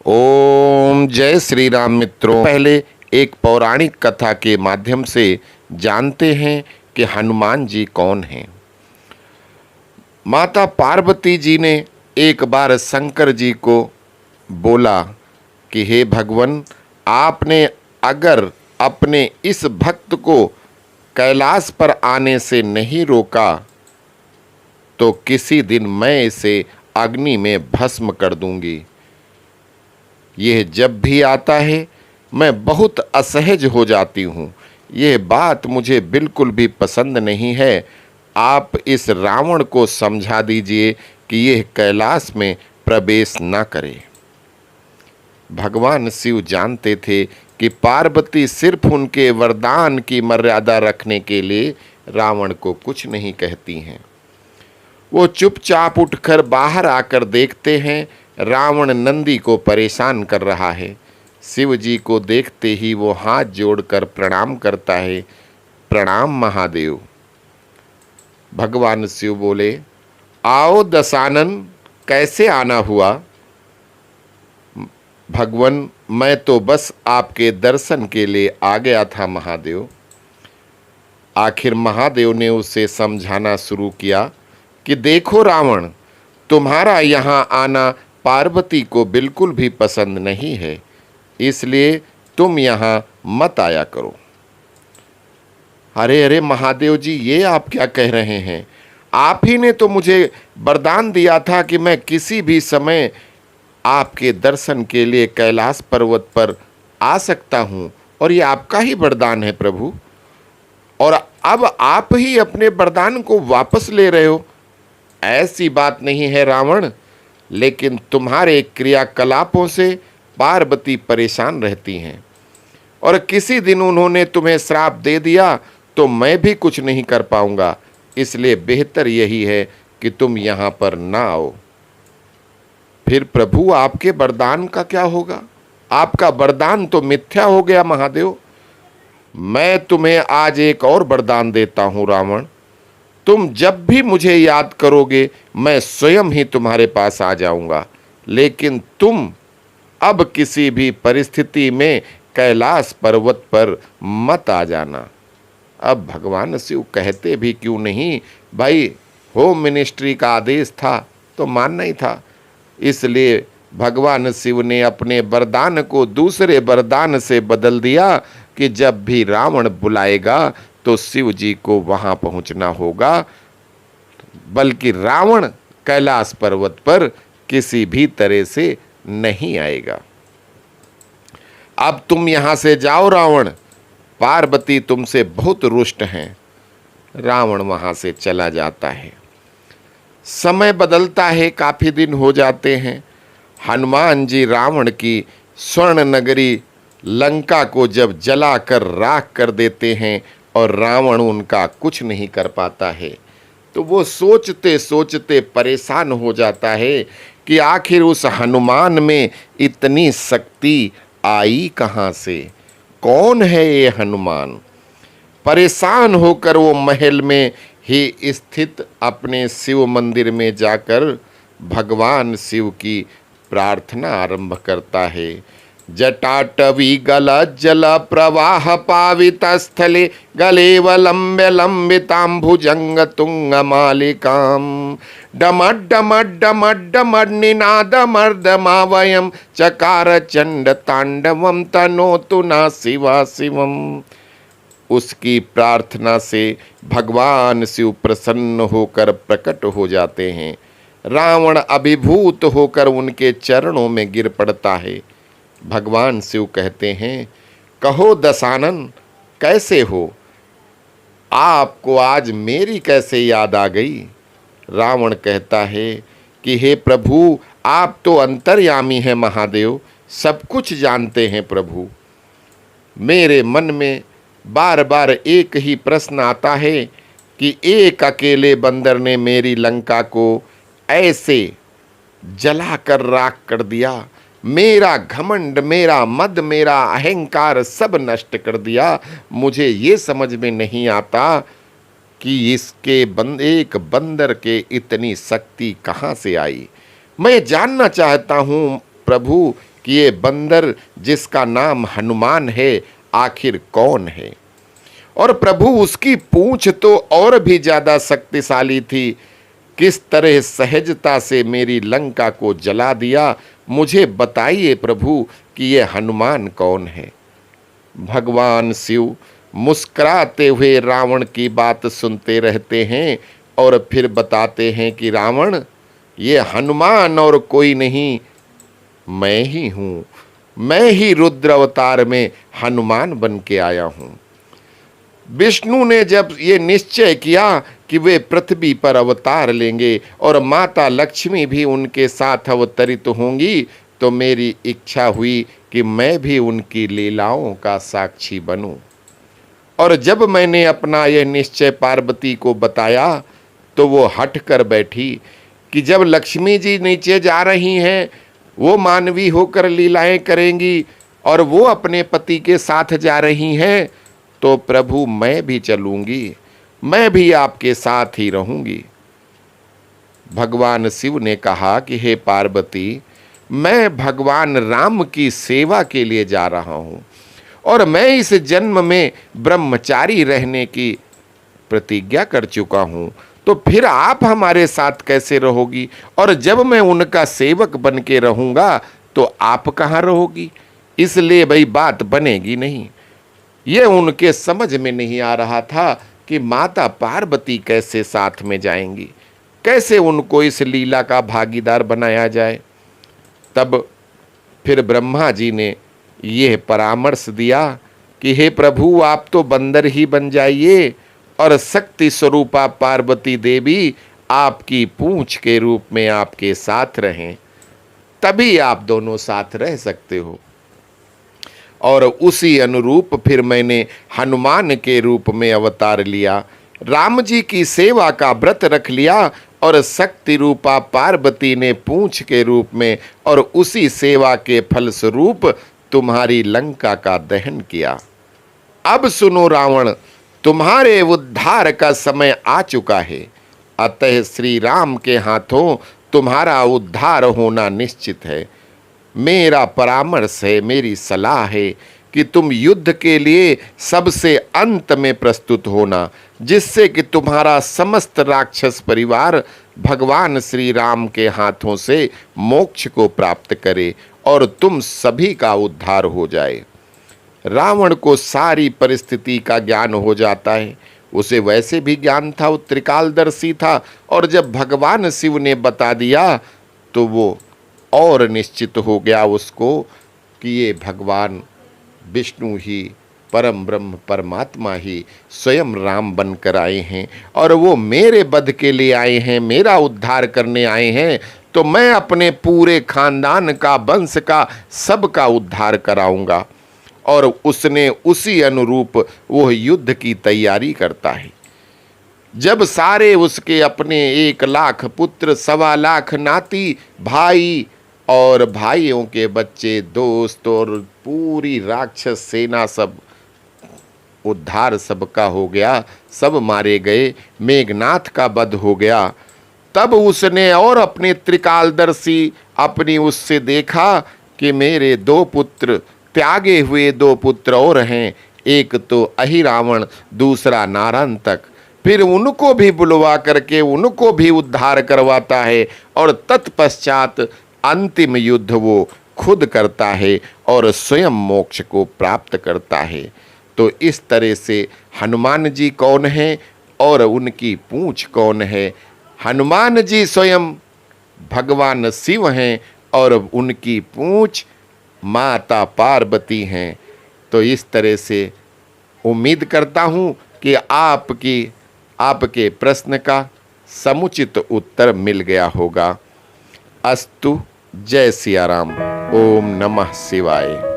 ओम जय श्री राम। मित्रों, पहले एक पौराणिक कथा के माध्यम से जानते हैं कि हनुमान जी कौन हैं। माता पार्वती जी ने एक बार शंकर जी को बोला कि हे भगवान, आपने अगर अपने इस भक्त को कैलाश पर आने से नहीं रोका तो किसी दिन मैं इसे अग्नि में भस्म कर दूंगी। यह जब भी आता है मैं बहुत असहज हो जाती हूँ। यह बात मुझे बिल्कुल भी पसंद नहीं है। आप इस रावण को समझा दीजिए कि यह कैलाश में प्रवेश न करे। भगवान शिव जानते थे कि पार्वती सिर्फ उनके वरदान की मर्यादा रखने के लिए रावण को कुछ नहीं कहती हैं। वो चुपचाप उठकर बाहर आकर देखते हैं रावण नंदी को परेशान कर रहा है। शिव जी को देखते ही वो हाथ जोड़कर प्रणाम करता है। प्रणाम महादेव। भगवान शिव बोले, आओ दशानन, कैसे आना हुआ? भगवान, मैं तो बस आपके दर्शन के लिए आ गया था महादेव। आखिर महादेव ने उसे समझाना शुरू किया कि देखो रावण, तुम्हारा यहाँ आना पार्वती को बिल्कुल भी पसंद नहीं है, इसलिए तुम यहाँ मत आया करो। अरे अरे महादेव जी, ये आप क्या कह रहे हैं? आप ही ने तो मुझे वरदान दिया था कि मैं किसी भी समय आपके दर्शन के लिए कैलाश पर्वत पर आ सकता हूँ, और ये आपका ही वरदान है प्रभु। और अब आप ही अपने वरदान को वापस ले रहे हो। ऐसी बात नहीं है रावण, लेकिन तुम्हारे क्रियाकलापों से पार्वती परेशान रहती हैं, और किसी दिन उन्होंने तुम्हें श्राप दे दिया तो मैं भी कुछ नहीं कर पाऊंगा। इसलिए बेहतर यही है कि तुम यहाँ पर ना आओ। फिर प्रभु, आपके वरदान का क्या होगा? आपका वरदान तो मिथ्या हो गया महादेव। मैं तुम्हें आज एक और वरदान देता हूँ रावण। तुम जब भी मुझे याद करोगे मैं स्वयं ही तुम्हारे पास आ जाऊंगा, लेकिन तुम अब किसी भी परिस्थिति में कैलाश पर्वत पर मत आ जाना। अब भगवान शिव कहते भी क्यों नहीं भाई, होम मिनिस्ट्री का आदेश था तो मानना ही था। इसलिए भगवान शिव ने अपने वरदान को दूसरे वरदान से बदल दिया कि जब भी रावण बुलाएगा तो शिव जी को वहां पहुंचना होगा, बल्कि रावण कैलाश पर्वत पर किसी भी तरह से नहीं आएगा। अब तुम यहां से जाओ रावण, पार्वती तुमसे बहुत रुष्ट हैं। रावण वहां से चला जाता है। समय बदलता है, काफी दिन हो जाते हैं। हनुमान जी रावण की स्वर्ण नगरी लंका को जब जलाकर राख कर देते हैं और रावण उनका कुछ नहीं कर पाता है, तो वो सोचते सोचते परेशान हो जाता है कि आखिर उस हनुमान में इतनी शक्ति आई कहाँ से? कौन है ये हनुमान? परेशान होकर वो महल में ही स्थित अपने शिव मंदिर में जाकर भगवान शिव की प्रार्थना आरंभ करता है। जटाटवी गल जल प्रवाह पावित स्थले गलेवलंब्य लंबितांभुजंग तुंग मालिकाम डमड डमड डमड डमड निनाद मर्दमावयम चकार चंड तांडवम तनोतु ना शिवा शिवम। उसकी प्रार्थना से भगवान शिव प्रसन्न होकर प्रकट हो जाते हैं। रावण अभिभूत होकर उनके चरणों में गिर पड़ता है। भगवान शिव कहते हैं, कहो दशानन, कैसे हो? आपको आज मेरी कैसे याद आ गई? रावण कहता है कि हे प्रभु, आप तो अंतर्यामी हैं महादेव, सब कुछ जानते हैं प्रभु। मेरे मन में बार बार एक ही प्रश्न आता है कि एक अकेले बंदर ने मेरी लंका को ऐसे जलाकर राख कर दिया। मेरा घमंड, मेरा मद, मेरा अहंकार सब नष्ट कर दिया। मुझे ये समझ में नहीं आता कि इसके एक बंदर के इतनी शक्ति कहाँ से आई। मैं जानना चाहता हूँ प्रभु कि ये बंदर जिसका नाम हनुमान है आखिर कौन है। और प्रभु उसकी पूंछ तो और भी ज्यादा शक्तिशाली थी। किस तरह सहजता से मेरी लंका को जला दिया, मुझे बताइए प्रभु कि ये हनुमान कौन है। भगवान शिव मुस्कुराते हुए रावण की बात सुनते रहते हैं और फिर बताते हैं कि रावण, ये हनुमान और कोई नहीं, मैं ही हूं। मैं ही रुद्र अवतार में हनुमान बन के आया हूं। विष्णु ने जब ये निश्चय किया कि वे पृथ्वी पर अवतार लेंगे और माता लक्ष्मी भी उनके साथ अवतरित होंगी, तो मेरी इच्छा हुई कि मैं भी उनकी लीलाओं का साक्षी बनूं। और जब मैंने अपना यह निश्चय पार्वती को बताया तो वो हट कर बैठी कि जब लक्ष्मी जी नीचे जा रही हैं, वो मानवी होकर लीलाएं करेंगी और वो अपने पति के साथ जा रही हैं, तो प्रभु मैं भी चलूंगी, मैं भी आपके साथ ही रहूंगी। भगवान शिव ने कहा कि हे पार्वती, मैं भगवान राम की सेवा के लिए जा रहा हूं और मैं इस जन्म में ब्रह्मचारी रहने की प्रतिज्ञा कर चुका हूं, तो फिर आप हमारे साथ कैसे रहोगी? और जब मैं उनका सेवक बन के रहूंगा तो आप कहाँ रहोगी? इसलिए भाई बात बनेगी नहीं। ये उनके समझ में नहीं आ रहा था कि माता पार्वती कैसे साथ में जाएंगी, कैसे उनको इस लीला का भागीदार बनाया जाए। तब फिर ब्रह्मा जी ने यह परामर्श दिया कि हे प्रभु, आप तो बंदर ही बन जाइए और शक्ति स्वरूपा पार्वती देवी आपकी पूंछ के रूप में आपके साथ रहें, तभी आप दोनों साथ रह सकते हो। और उसी अनुरूप फिर मैंने हनुमान के रूप में अवतार लिया, राम जी की सेवा का व्रत रख लिया और शक्ति रूपा पार्वती ने पूंछ के रूप में और उसी सेवा के फलस्वरूप तुम्हारी लंका का दहन किया। अब सुनो रावण, तुम्हारे उद्धार का समय आ चुका है, अतः श्री राम के हाथों तुम्हारा उद्धार होना निश्चित है। मेरा परामर्श है, मेरी सलाह है कि तुम युद्ध के लिए सबसे अंत में प्रस्तुत होना, जिससे कि तुम्हारा समस्त राक्षस परिवार भगवान श्री राम के हाथों से मोक्ष को प्राप्त करे और तुम सभी का उद्धार हो जाए। रावण को सारी परिस्थिति का ज्ञान हो जाता है, उसे वैसे भी ज्ञान था, वो त्रिकालदर्शी था, और जब भगवान शिव ने बता दिया तो वो और निश्चित हो गया उसको कि ये भगवान विष्णु ही, परम ब्रह्म परमात्मा ही स्वयं राम बनकर आए हैं और वो मेरे वध के लिए आए हैं, मेरा उद्धार करने आए हैं, तो मैं अपने पूरे खानदान का, वंश का, सबका उद्धार कराऊंगा। और उसने उसी अनुरूप वो युद्ध की तैयारी करता है। जब सारे उसके अपने 1 लाख पुत्र, 1.25 लाख नाती, भाई और भाइयों के बच्चे, दोस्त और पूरी राक्षस सेना, सब उद्धार सबका हो गया, सब मारे गए, मेघनाथ का वध हो गया, तब उसने और अपने त्रिकालदर्शी अपनी उससे देखा कि मेरे 2 पुत्र, त्यागे हुए 2 पुत्र और हैं, एक तो अहिरावण, दूसरा नारांतक। फिर उनको भी बुलवा करके उनको भी उद्धार करवाता है और तत्पश्चात अंतिम युद्ध वो खुद करता है और स्वयं मोक्ष को प्राप्त करता है। तो इस तरह से हनुमान जी कौन है और उनकी पूंछ कौन है? हनुमान जी स्वयं भगवान शिव हैं और उनकी पूंछ माता पार्वती हैं। तो इस तरह से उम्मीद करता हूँ कि आपके प्रश्न का समुचित उत्तर मिल गया होगा। अस्तु। जय सिया राम। ओम नमः शिवाय।